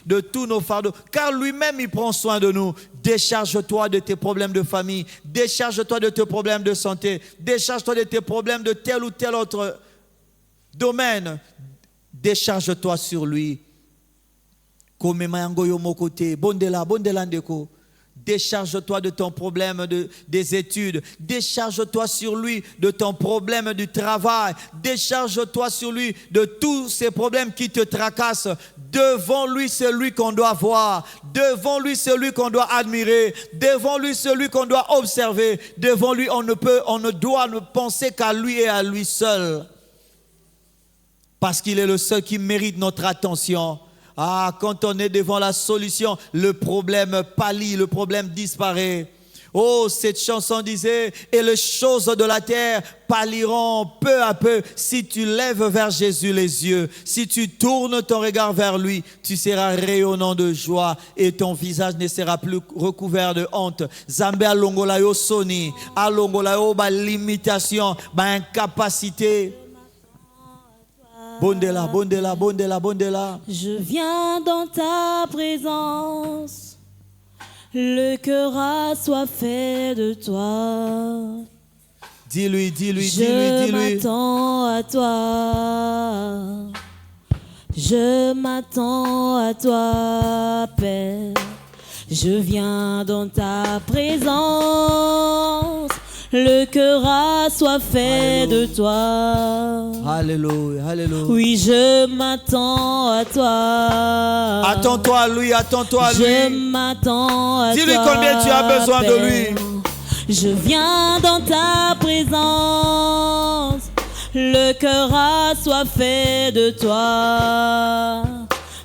de tous nos fardeaux, car lui-même il prend soin de nous. Décharge-toi de tes problèmes de famille, décharge-toi de tes problèmes de santé, décharge-toi de tes problèmes de tel ou tel autre domaine. Décharge-toi sur lui. Décharge-toi de ton problème des études. Décharge-toi sur lui de ton problème du travail. Décharge-toi sur lui de tous ces problèmes qui te tracassent. Devant lui, c'est lui qu'on doit voir. Devant lui, c'est lui qu'on doit admirer. Devant lui, c'est lui qu'on doit observer. Devant lui, on ne doit ne penser qu'à lui et à lui seul. Parce qu'il est le seul qui mérite notre attention. Ah, quand on est devant la solution, le problème pâlit, le problème disparaît. Oh, cette chanson disait, et les choses de la terre pâliront peu à peu si tu lèves vers Jésus les yeux. Si tu tournes ton regard vers lui, tu seras rayonnant de joie et ton visage ne sera plus recouvert de honte. Zambé alongola yo soni, alongola yo ba limitation, ba incapacité. Bondela, bondela, bondela, bondela. Je viens dans ta présence, le cœur assoiffé de toi. Dis-lui, dis-lui, dis-lui, dis-lui. Je m'attends à toi. Je m'attends à toi, Père. Je viens dans ta présence. Le cœur assoiffé de toi. Alléluia, alléluia. Oui, je m'attends à toi. Attends-toi à lui, attends-toi à lui. Je m'attends à toi. Dis-lui combien tu as besoin de lui. Je viens dans ta présence. Le cœur assoiffé de toi.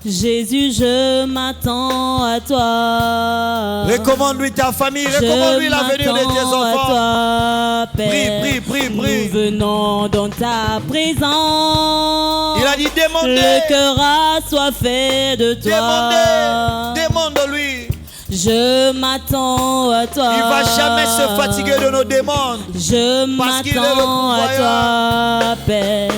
Jésus, je m'attends à toi. Recommande-lui ta famille, recommande-lui l'avenir de tes enfants. Toi, Père. Prie, prie, prie, prie. Nous venons dans ta présence. Il a dit demandez. Le cœur assoiffé de toi. Demandez, demande-lui. Je m'attends à toi. Il ne va jamais se fatiguer de nos demandes. Je m'attends à toi, Père.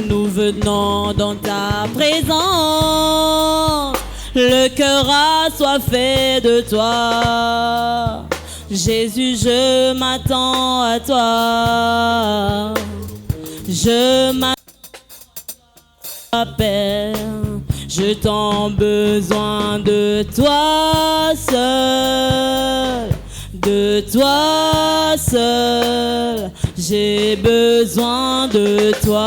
Nous venons dans ta présence. Le cœur assoiffé de toi. Jésus, je m'attends à toi. Je m'attends à toi, Père. Je t'en besoin de toi seul, de toi seul, j'ai besoin de toi.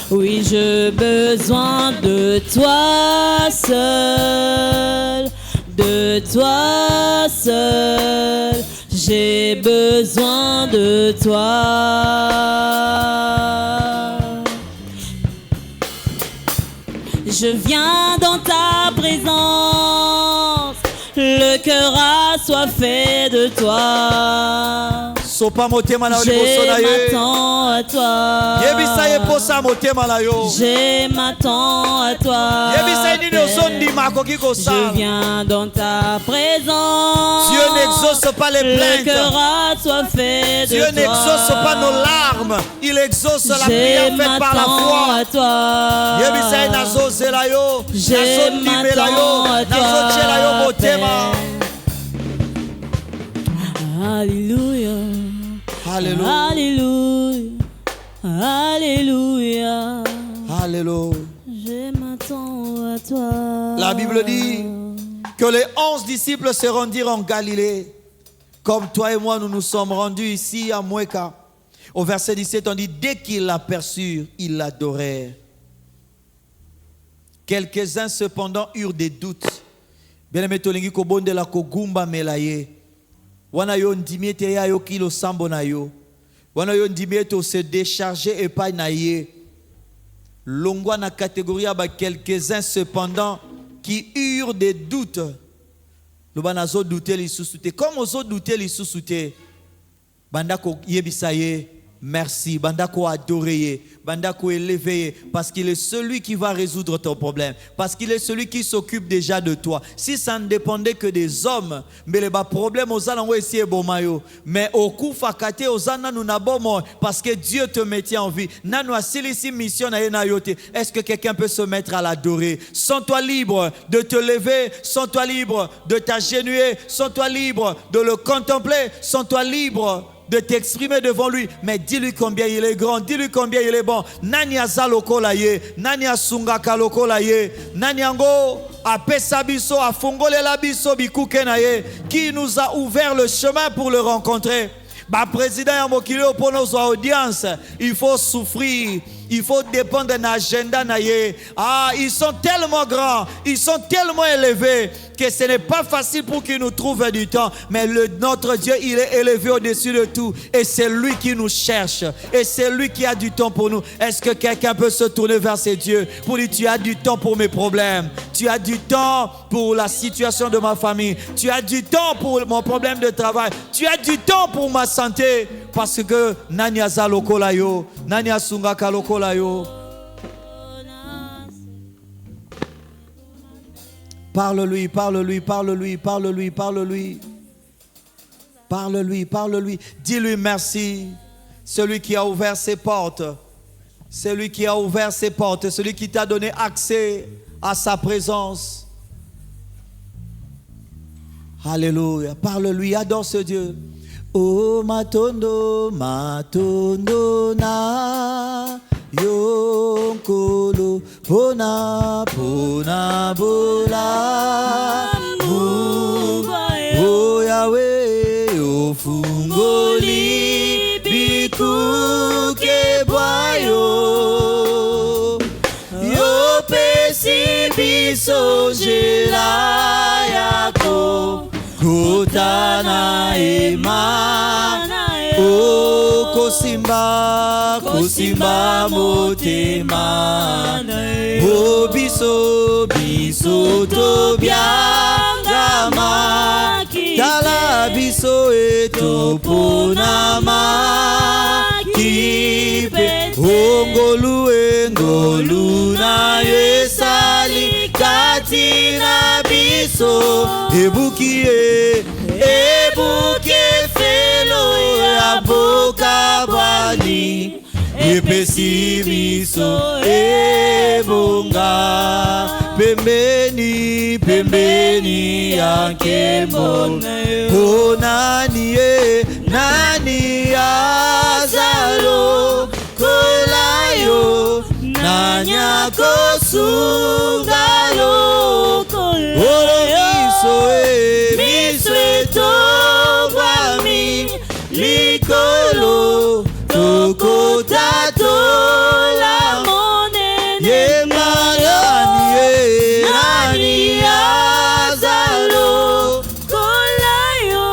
Oui, j'ai besoin de toi seul, de toi seul. J'ai besoin de toi. Je viens dans ta présence, le cœur assoiffé de toi. Je m'attends à toi. Je m'attends à toi. Je viens dans ta présence. Dieu n'exauce pas les plaintes. Le cœur assoiffé de Dieu toi. n'exauce pas nos larmes. Il exauce la prière faite par la foi. À toi. Je m'attends à toi. Alléluia. Alléluia. Alléluia. Alléluia. Alléluia. Je m'attends à toi. La Bible dit que les 11 disciples se rendirent en Galilée, comme toi et moi nous nous sommes rendus ici à Moueka. Au verset 17, on dit, dès qu'ils l'aperçurent, ils l'adorèrent. Quelques-uns cependant eurent des doutes. Bien-aimé tolingi ko bonde la ko gumba melaye. Wana yo ndimiete ya yo kilo sambo na yo. Wana yo ndimiete se décharger et pas na ye. Longwa na catégorie ba quelques-uns cependant qui eurent des doutes. Le banazo douter li susute. Comme ozo douter li susute. Banda ko yebisaye merci. Bandako adorer, bandako élever, parce qu'il est celui qui va résoudre ton problème, parce qu'il est celui qui s'occupe déjà de toi. Si ça ne dépendait que des hommes, mais les problèmes aux alango ici est bon mayo, mais au coup fakate aux anna nous n'abomons parce que Dieu te mettait en vie. Nanu asilisi mission na yote. Est-ce que quelqu'un peut se mettre à l'adorer? Sens-toi libre de te lever, sens-toi libre de t'agenouiller, sens-toi libre de le contempler, sens-toi libre de t'exprimer devant lui, mais dis-lui combien il est grand, dis-lui combien il est bon. Nani azaloko la ye, nani asungaka loko la ye, nani ango apesa biso, afongole la biso bikuke na ye, qui nous a ouvert le chemin pour le rencontrer. Bah président Yamokilio pour nos audiences, il faut souffrir. Il faut dépendre d'un agenda naïe. Ah, ils sont tellement grands, ils sont tellement élevés que ce n'est pas facile pour qu'ils nous trouvent du temps. Mais notre Dieu, il est élevé au-dessus de tout. Et c'est lui qui nous cherche. Et c'est lui qui a du temps pour nous. Est-ce que quelqu'un peut se tourner vers ses dieux pour dire, tu as du temps pour mes problèmes. Tu as du temps pour la situation de ma famille. Tu as du temps pour mon problème de travail. Tu as du temps pour ma santé. Parce que Nanya Zaloko Layo, Nanya Sungaka Loko Layo. Parle-lui, parle-lui, parle-lui, parle-lui, parle-lui. Parle-lui, parle-lui. Dis-lui merci. Celui qui a ouvert ses portes. Celui qui a ouvert ses portes. Celui qui t'a donné accès à sa présence. Alléluia. Parle-lui, adore ce Dieu. Oh matondo, matondo na yonkolo pona pona bola oh Yahweh ofungoli bikuke boyo yo pesi biso jela yako kutana ema o kosimba kosimba motema o biso biso to biangama tala biso etoponama kipe ngolu engolu na yesali katina biso ebukie felo ya boka bani epesi biso ebonga pembeni pembeni yake mbona nani nani azalo kolayo nanya kosungalo kolayo miswe tobami likolo tokota tola monene yemalani nani azalo kolayo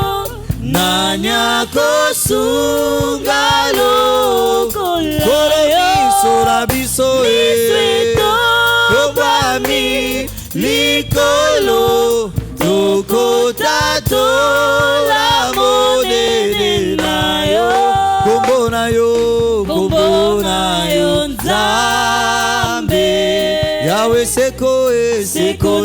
nanya kosungalo kolayo sora biso tobami likolo tokota tola monene nayo kombo na yo nzambe Yahweh seko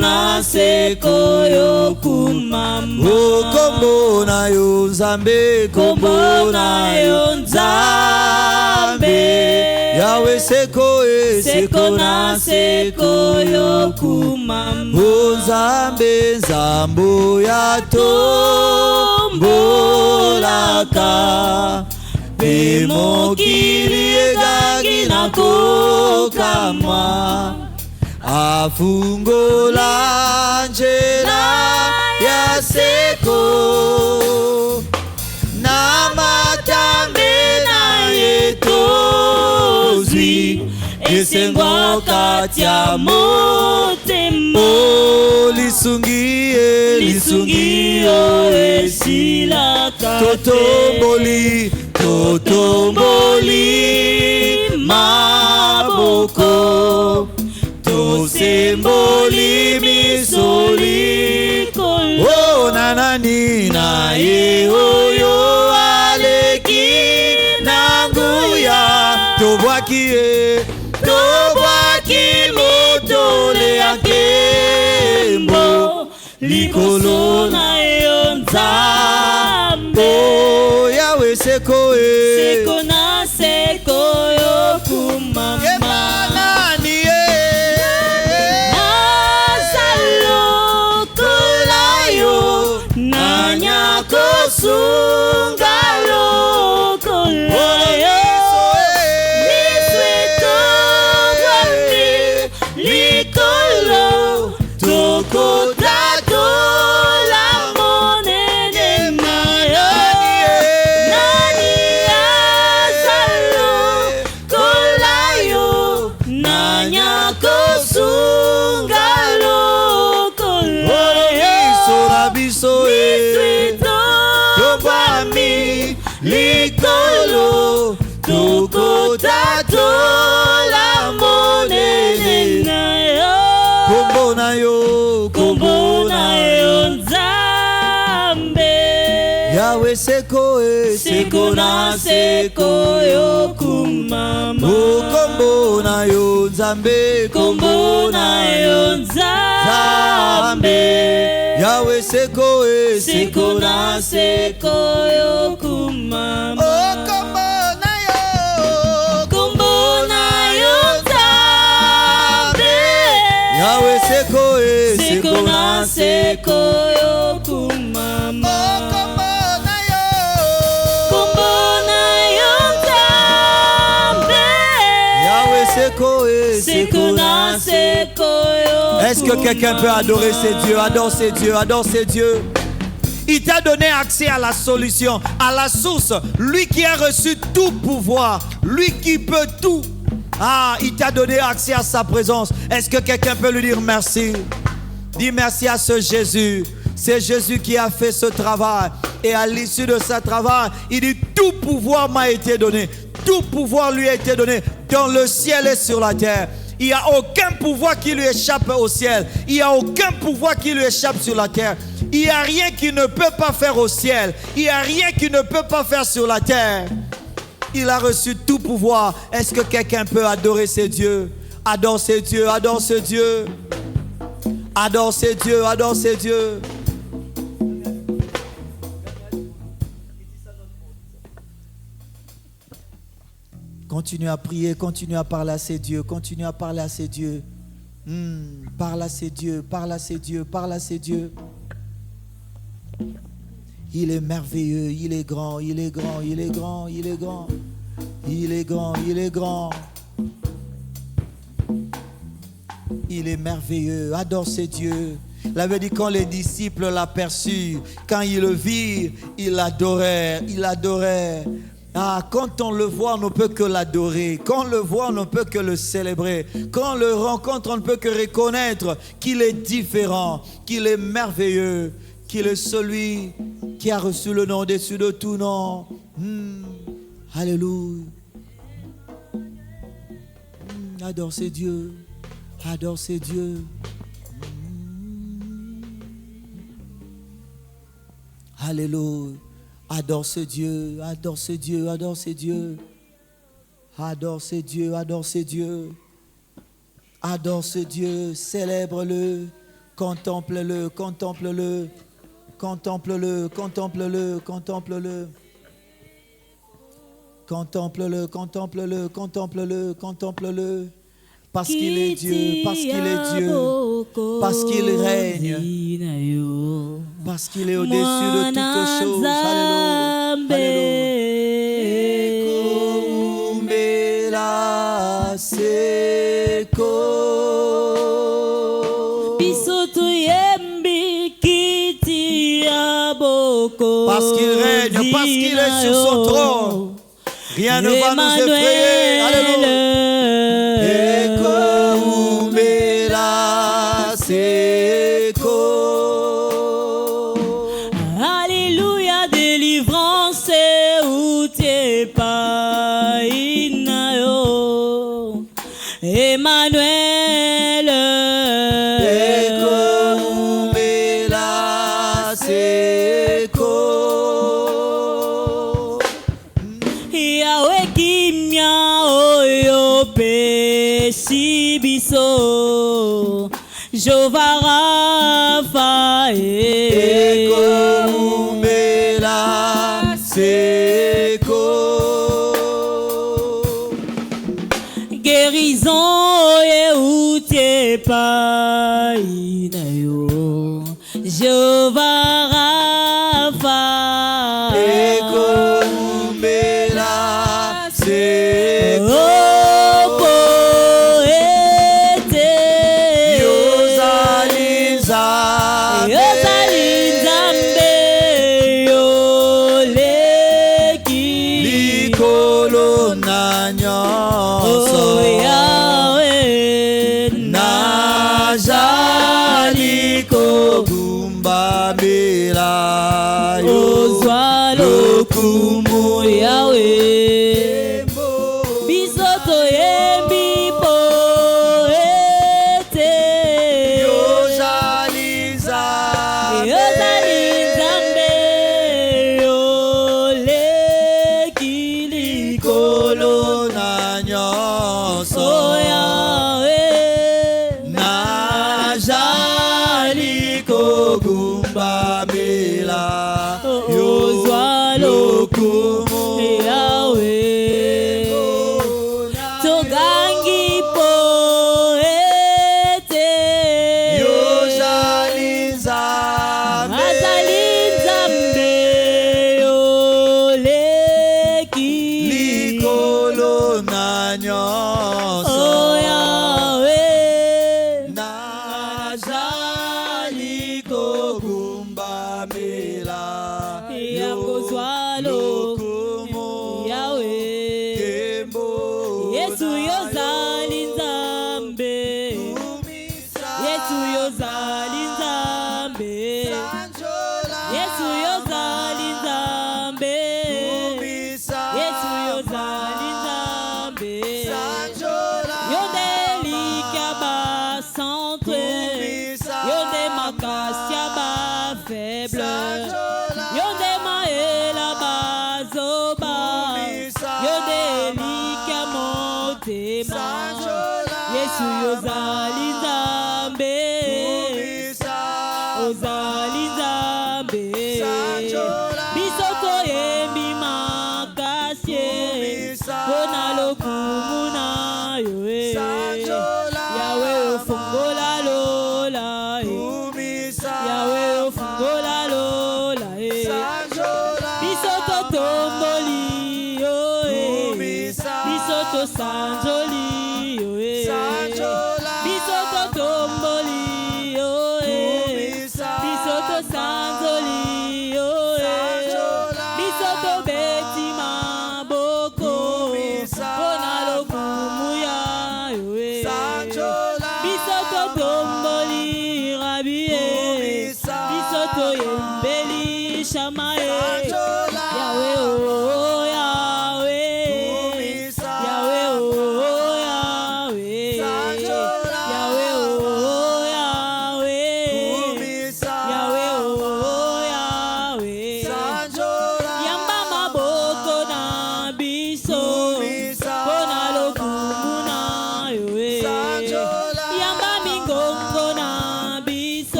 na seko yo kumama o kombo na yo nzambe kombo na yo nzambe Yahweh seko na seko yo kumama o nzambe nzambo ya tombolaka pe mokili egaki na kokamwa afungola njela ya seko na matambe na yetozwi esengo kati ya motema o lisungi o esilaka totomboli maboko tosemboli misoli o nanani na ye oyo aleki nangu Tobwaki lotole akembo likolo na yo Nzambe. Oh Yahweh seko seko na seko yo kumama Emanani Nazalo kulayo Nanyako sungalo kulayo Nisweto gwami likolo Toko tato la monene mayo Nani azalo kolayo Nanyako sungalo kolayo biso Nisweto Tobwami likolo Toko tato la monene nayo Kombo na yo Kombo na yo Nzambe Yahweh seko Seko na seko yo kumama Oh kombo na yo Nzambe Kombo na yo Nzambe Yahweh seko Seko na seko yo kumama Oh kombo na yo Kombo na yo Nzambe Yahweh seko Seko na seko yo kumama Oh kombo na yo Kombo na yo Nzambe Yahweh seko Seko na seko yo Est-ce que quelqu'un peut adorer ses dieux? Adore ses dieux, adore ses dieux. Il t'a donné accès à la solution, à la source. Lui qui a reçu tout pouvoir, lui qui peut tout. Ah, il t'a donné accès à sa présence. Est-ce que quelqu'un peut lui dire merci? Dis merci à ce Jésus. C'est Jésus qui a fait ce travail. Et à l'issue de ce travail, il dit tout pouvoir m'a été donné. Tout pouvoir lui a été donné dans le ciel et sur la terre. Il n'y a aucun pouvoir qui lui échappe au ciel. Il n'y a aucun pouvoir qui lui échappe sur la terre. Il n'y a rien qu'il ne peut pas faire au ciel. Il n'y a rien qu'il ne peut pas faire sur la terre. Il a reçu tout pouvoir. Est-ce que quelqu'un peut adorer ses dieux? Adore ses dieux, adore ses dieux. Adore ses dieux, adore ses dieux. Continue à prier, continue à parler à ses dieux, continue à parler à ses dieux. Parle à ses dieux, parle à ses dieux, parle à ses dieux. Il est merveilleux, il est grand, il est grand, il est grand, il est grand. Il est grand, il est grand. Il est merveilleux, adore ses dieux. Il avait dit quand les disciples l'aperçurent, quand ils le virent, ils l'adoraient, ils l'adoraient. Ah, quand on le voit, on ne peut que l'adorer. Quand on le voit, on ne peut que le célébrer. Quand on le rencontre, on ne peut que reconnaître qu'il est différent, qu'il est merveilleux, qu'il est celui qui a reçu le nom au-dessus de tout nom. Alléluia. Adore ces dieux. Adore ces dieux. Alléluia. Adore ce Dieu, adore ce Dieu, adore ce Dieu. Adore ce Dieu, adore ce Dieu. Adore ce Dieu, célèbre-le, contemple-le, contemple-le, contemple-le, contemple-le, contemple-le. Contemple-le, contemple-le, contemple-le, contemple-le. Parce qu'il est Dieu, parce qu'il est Dieu, parce qu'il règne, parce qu'il est au-dessus de toutes choses. Alléluia. Parce qu'il règne, parce qu'il est sur son trône, rien ne va nous effrayer. Alléluia. Alléluia, délivrance où t'es pas inayo. Emmanuel. Yahweh kimya oyo pe. esi biso Jova Rapha Ekoumela seko guérison eutie pai na yo Jova Rapha Ekoumela seko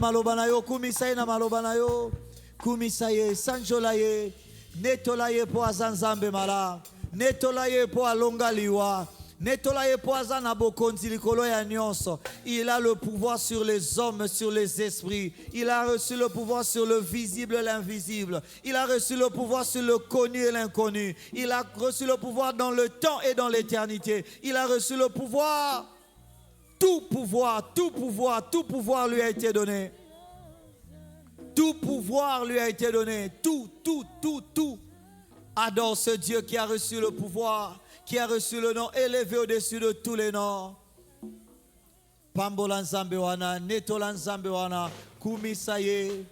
Malobanayo, kumisaye na malobanayo, kumisaye, sanjolaye, netolaye po azanzambe mala, netolaye po alongaliwa, Il a le pouvoir sur les hommes, sur les esprits. Il a reçu le pouvoir sur le visible et l'invisible. Il a reçu le pouvoir sur le connu et l'inconnu. Il a reçu le pouvoir dans le temps et dans l'éternité. Il a reçu le pouvoir. Tout pouvoir, tout pouvoir, tout pouvoir lui a été donné. Tout pouvoir lui a été donné. Tout. Adore ce Dieu qui a reçu le pouvoir, qui a reçu le nom élevé au-dessus de tous les noms. Pambola Nzambe wana, Netola Nzambe wana, Kumisaye.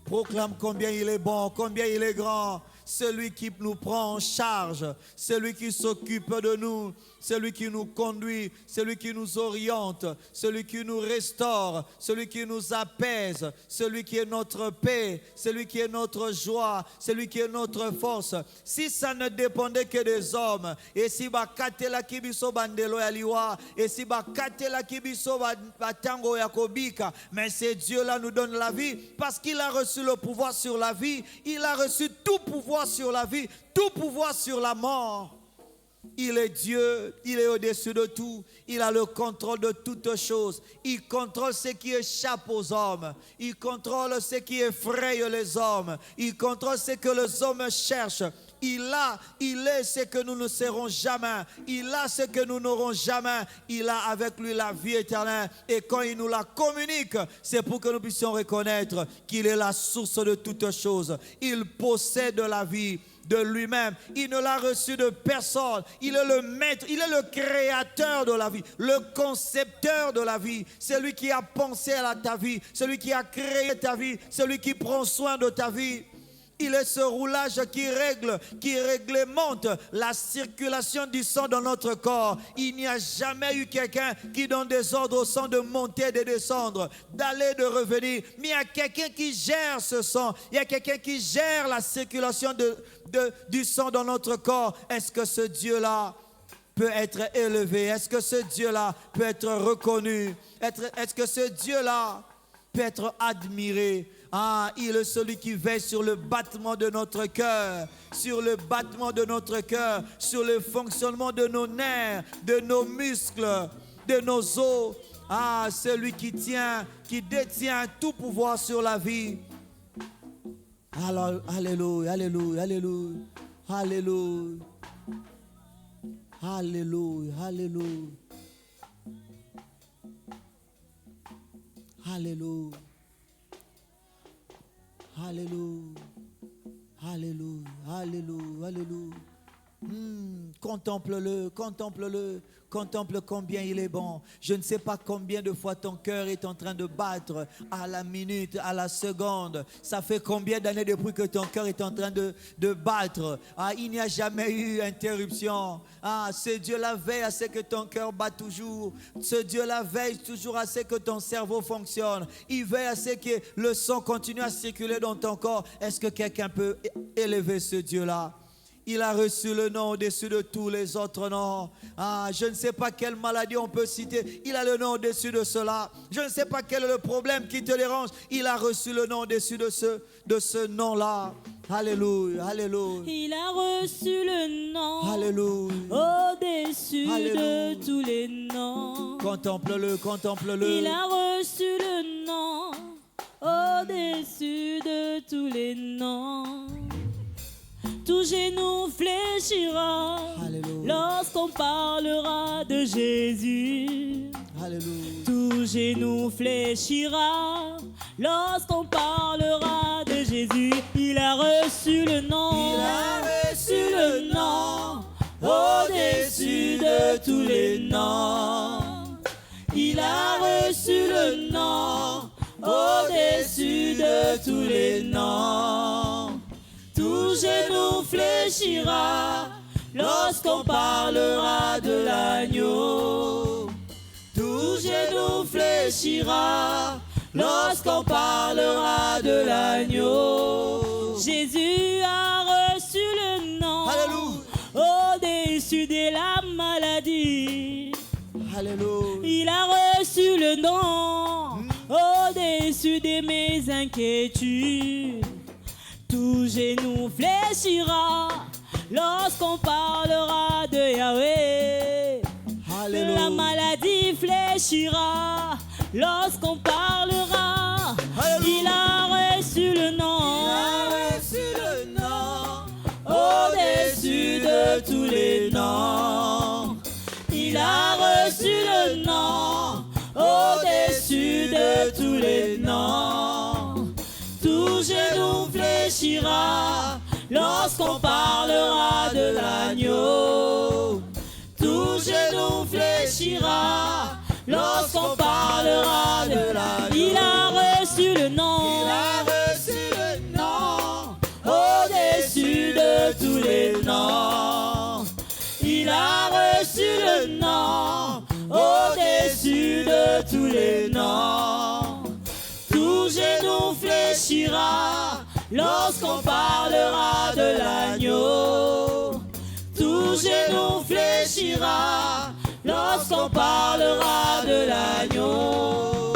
Proclame combien il est bon, combien il est grand. Celui qui nous prend en charge, celui qui s'occupe de nous, celui qui nous conduit, celui qui nous oriente, celui qui nous restaure, celui qui nous apaise, celui qui est notre paix, celui qui est notre joie, celui qui est notre force. Si ça ne dépendait que des hommes, et si bakatela kibiso bandelo ya liwa, et si bakatela kibiso batango ya kobika, mais ce Dieu-là nous donne la vie parce qu'il a reçu le pouvoir sur la vie, il a reçu tout pouvoir sur la vie, tout pouvoir sur la mort. Il est Dieu, il est au-dessus de tout, il a le contrôle de toutes choses, il contrôle ce qui échappe aux hommes, il contrôle ce qui effraie les hommes, il contrôle ce que les hommes cherchent. Il est ce que nous ne serons jamais. Il a ce que nous n'aurons jamais. Il a avec lui la vie éternelle. Et quand il nous la communique, c'est pour que nous puissions reconnaître qu'il est la source de toutes choses. Il possède la vie de lui-même. Il ne l'a reçu de personne. Il est le maître, il est le créateur de la vie, le concepteur de la vie. Celui qui a pensé à ta vie, celui qui a créé ta vie, celui qui prend soin de ta vie. Il est ce roulage qui réglemente la circulation du sang dans notre corps. Il n'y a jamais eu quelqu'un qui donne des ordres au sang de monter et de descendre, d'aller, de revenir. Mais il y a quelqu'un qui gère ce sang. Il y a quelqu'un qui gère la circulation du sang dans notre corps. Est-ce que ce Dieu-là peut être élevé? Est-ce que ce Dieu-là peut être reconnu? Est-ce que ce Dieu-là peut être admiré? Ah, il est celui qui veille sur le battement de notre cœur, sur le battement de notre cœur, sur le fonctionnement de nos nerfs, de nos muscles, de nos os. Ah, celui qui détient tout pouvoir sur la vie. Alors, alléluia, alléluia, alléluia, alléluia, alléluia, alléluia, alléluia. Alléluia, alléluia, alléluia, alléluia. Contemple-le, contemple-le, contemple combien il est bon. Je ne sais pas combien de fois ton cœur est en train de battre à la minute, à la seconde. Ça fait combien d'années depuis que ton cœur est en train de battre. Ah, il n'y a jamais eu interruption. Ah, ce Dieu-là veille à ce que ton cœur bat toujours. Ce Dieu-là veille toujours à ce que ton cerveau fonctionne. Il veille à ce que le sang continue à circuler dans ton corps. Est-ce que quelqu'un peut élever ce Dieu-là? Il a reçu le nom au-dessus de tous les autres noms. Ah, je ne sais pas quelle maladie on peut citer. Il a le nom au-dessus de cela. Je ne sais pas quel est le problème qui te dérange. Il a reçu le nom au-dessus de ce nom-là. Alléluia, alléluia. Il a reçu le nom. Alléluia. Au-dessus Alléluia. de tous les noms. Contemple-le, contemple-le. Il a reçu le nom. Au-dessus de tous les noms. Tout genou fléchira. Alléluia. Lorsqu'on parlera de Jésus. Alléluia. Tout genou fléchira. Lorsqu'on parlera de Jésus. Il a reçu le nom. Il a reçu le nom. Au-dessus de tous les noms. Il a reçu le nom. Au-dessus de tous les noms. Tout genou fléchira lorsqu'on parlera de l'agneau. Tout genou fléchira lorsqu'on parlera de l'agneau. Jésus a reçu le nom. Alléluia. Au-dessus de la maladie. Alléluia. Il a reçu le nom. Au-dessus de mes inquiétudes. Tout genou fléchira lorsqu'on parlera de Yahweh. Alléluia. La maladie fléchira lorsqu'on parlera. Alléluia. Il a reçu le nom. Au-dessus de tous les noms. Il a reçu le nom. Au-dessus de tous les noms. Tout genou fléchira lorsqu'on parlera de l'agneau. Tout genou fléchira lorsqu'on parlera de l'agneau. Il a reçu le nom. Il a reçu le nom. Au-dessus de tous les noms. Il a reçu le nom. Au-dessus de tous les noms. Tout genou fléchira lorsqu'on parlera de l'agneau. Tout genou fléchira lorsqu'on parlera de l'agneau.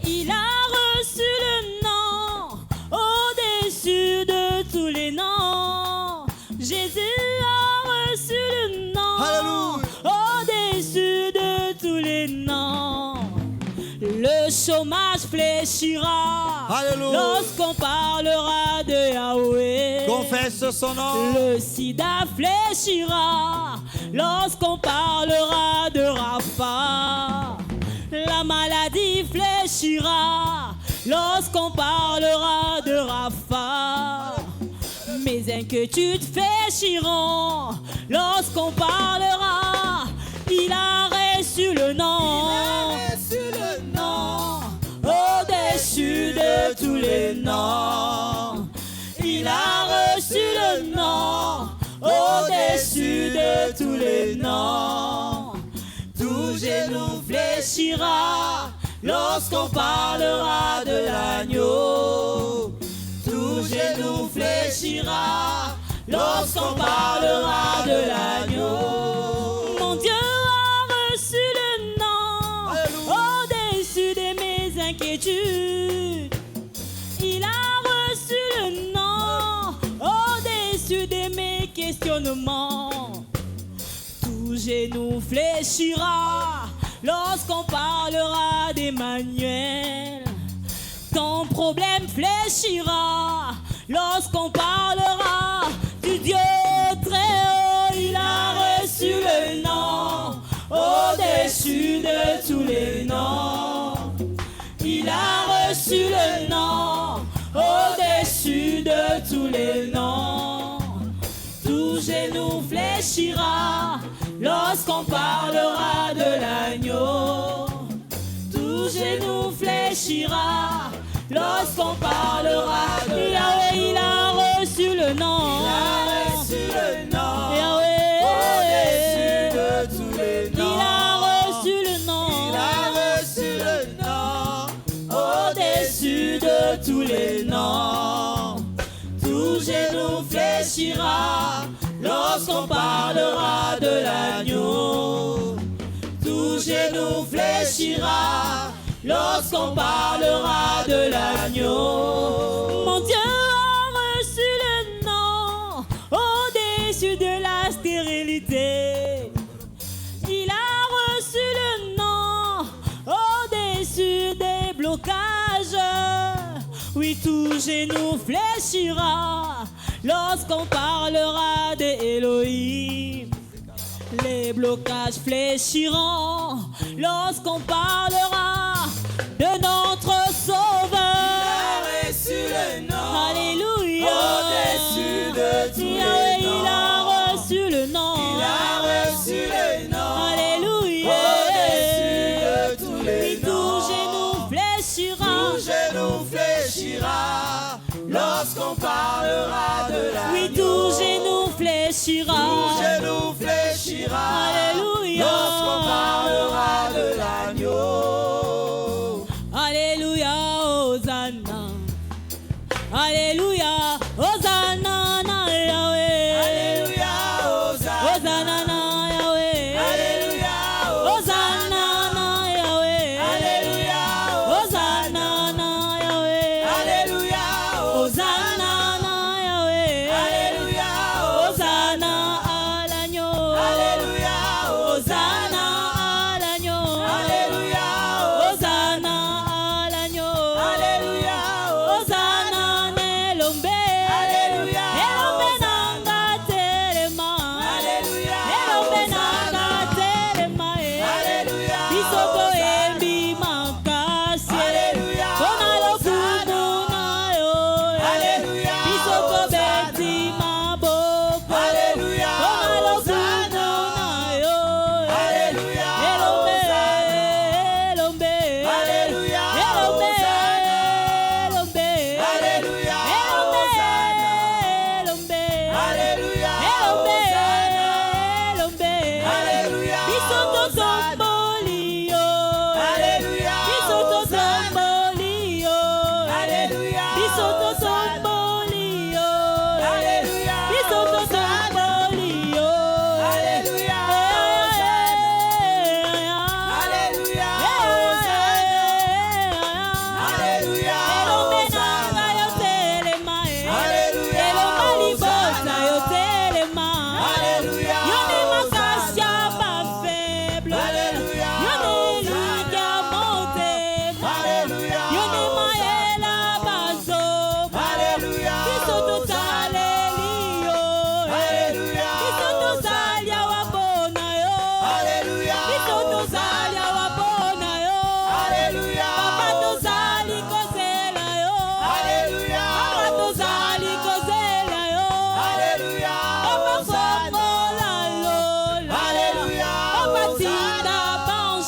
Il a reçu le nom au-dessus de tous les noms. Jésus a reçu le nom. Alléluia. Au-dessus de tous les noms. Le chômage fléchira. Alléluia. Lorsqu'on parlera de Yahweh. Confesse son nom. Le sida fléchira lorsqu'on parlera de Rapha. La maladie fléchira lorsqu'on parlera de Rapha. Mes inquiétudes fléchiront lorsqu'on parlera. Il a reçu le nom. Au-dessus de tous les noms. Il a reçu le nom. Au-dessus de tous les noms. Tout genou fléchira lorsqu'on parlera de l'agneau. Tout genou fléchira lorsqu'on parlera de l'agneau. Mon Dieu a reçu le nom. Au-dessus de mes inquiétudes. Il a reçu le nom. Au-dessus de mes questionnements. Tout genou fléchira lorsqu'on parlera d'Emmanuel. Ton problème fléchira lorsqu'on parlera du Dieu très haut. Il a reçu le nom au-dessus de tous les noms. Il a reçu le nom au-dessus de tous les noms. Tout genou fléchira lorsqu'on parlera de l'agneau. Tout genou fléchira lorsqu'on parlera de Yahweh. Il a reçu le nom. Il a reçu le nom. Yahweh. Au-dessus de tous les noms. Il a reçu le nom. Il a reçu le nom. Au-dessus de tous les noms. Tout genou fléchira lorsqu'on parlera de l'agneau. Tout genou fléchira lorsqu'on parlera de l'agneau. Mon Dieu a reçu le nom au-dessus de la stérilité. Il a reçu le nom au-dessus des blocages. Oui, tout genou fléchira lorsqu'on parlera d'Elohim. Les blocages fléchiront lorsqu'on parlera de notre Sauveur. Il a reçu le nom. Alléluia. Au-dessus de tous Yahweh, les noms. il a reçu le nom. Il a reçu le nom. Alléluia. Au-dessus de tous les Oui, noms. tout genou fléchira. Tout genou fléchira lorsqu'on parlera de l'agneau. Oui, tout genou fléchira. Tout genou fléchira Alléluia. lorsqu'on parlera de l'agneau.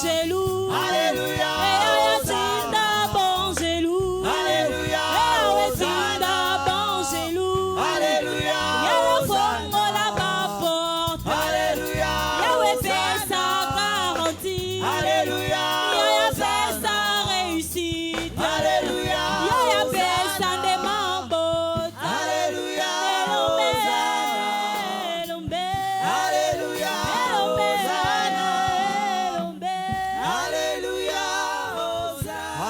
jaloux. Alléluia.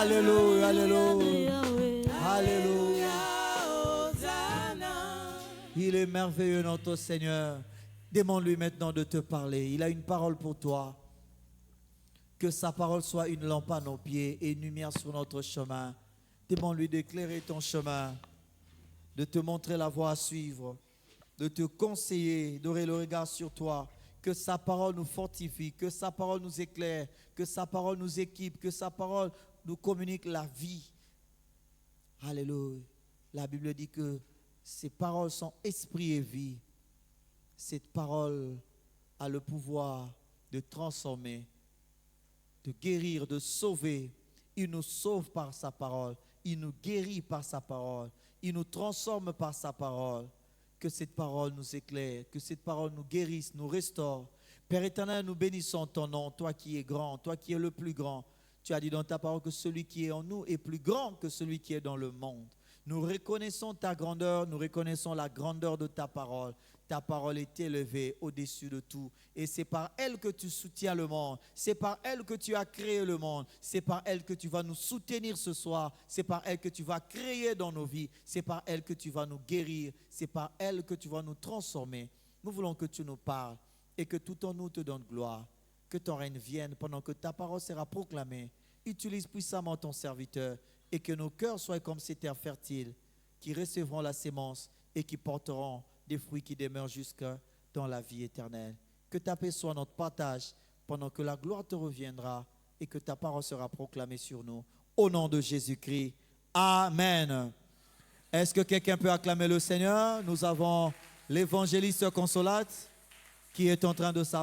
Alléluia, alléluia, alléluia. Il est merveilleux notre Seigneur. Demande-lui maintenant de te parler. Il a une parole pour toi. Que sa parole soit une lampe à nos pieds et une lumière sur notre chemin. Demande-lui d'éclairer ton chemin, de te montrer la voie à suivre, de te conseiller, d'ouvrir le regard sur toi. Que sa parole nous fortifie, que sa parole nous éclaire, que sa parole nous équipe, que sa parole nous communique la vie. Alléluia. La Bible dit que ces paroles sont esprit et vie. Cette parole a le pouvoir de transformer, de guérir, de sauver. Il nous sauve par sa parole. Il nous guérit par sa parole. Il nous transforme par sa parole. Que cette parole nous éclaire, que cette parole nous guérisse, nous restaure. Père éternel, nous bénissons ton nom, toi qui es grand, toi qui es le plus grand. Tu as dit dans ta parole que celui qui est en nous est plus grand que celui qui est dans le monde. Nous reconnaissons ta grandeur, nous reconnaissons la grandeur de ta parole. Ta parole est élevée au-dessus de tout. Et c'est par elle que tu soutiens le monde. C'est par elle que tu as créé le monde. C'est par elle que tu vas nous soutenir ce soir. C'est par elle que tu vas créer dans nos vies. C'est par elle que tu vas nous guérir. C'est par elle que tu vas nous transformer. Nous voulons que tu nous parles et que tout en nous te donne gloire. Que ton règne vienne pendant que ta parole sera proclamée. Utilise puissamment ton serviteur et que nos cœurs soient comme ces terres fertiles qui recevront la sémence et qui porteront des fruits qui demeurent jusque dans la vie éternelle. Que ta paix soit notre partage pendant que la gloire te reviendra et que ta parole sera proclamée sur nous. Au nom de Jésus-Christ. Amen. Est-ce que quelqu'un peut acclamer le Seigneur? Nous avons l'évangéliste Consolate qui est en train de s'appeler.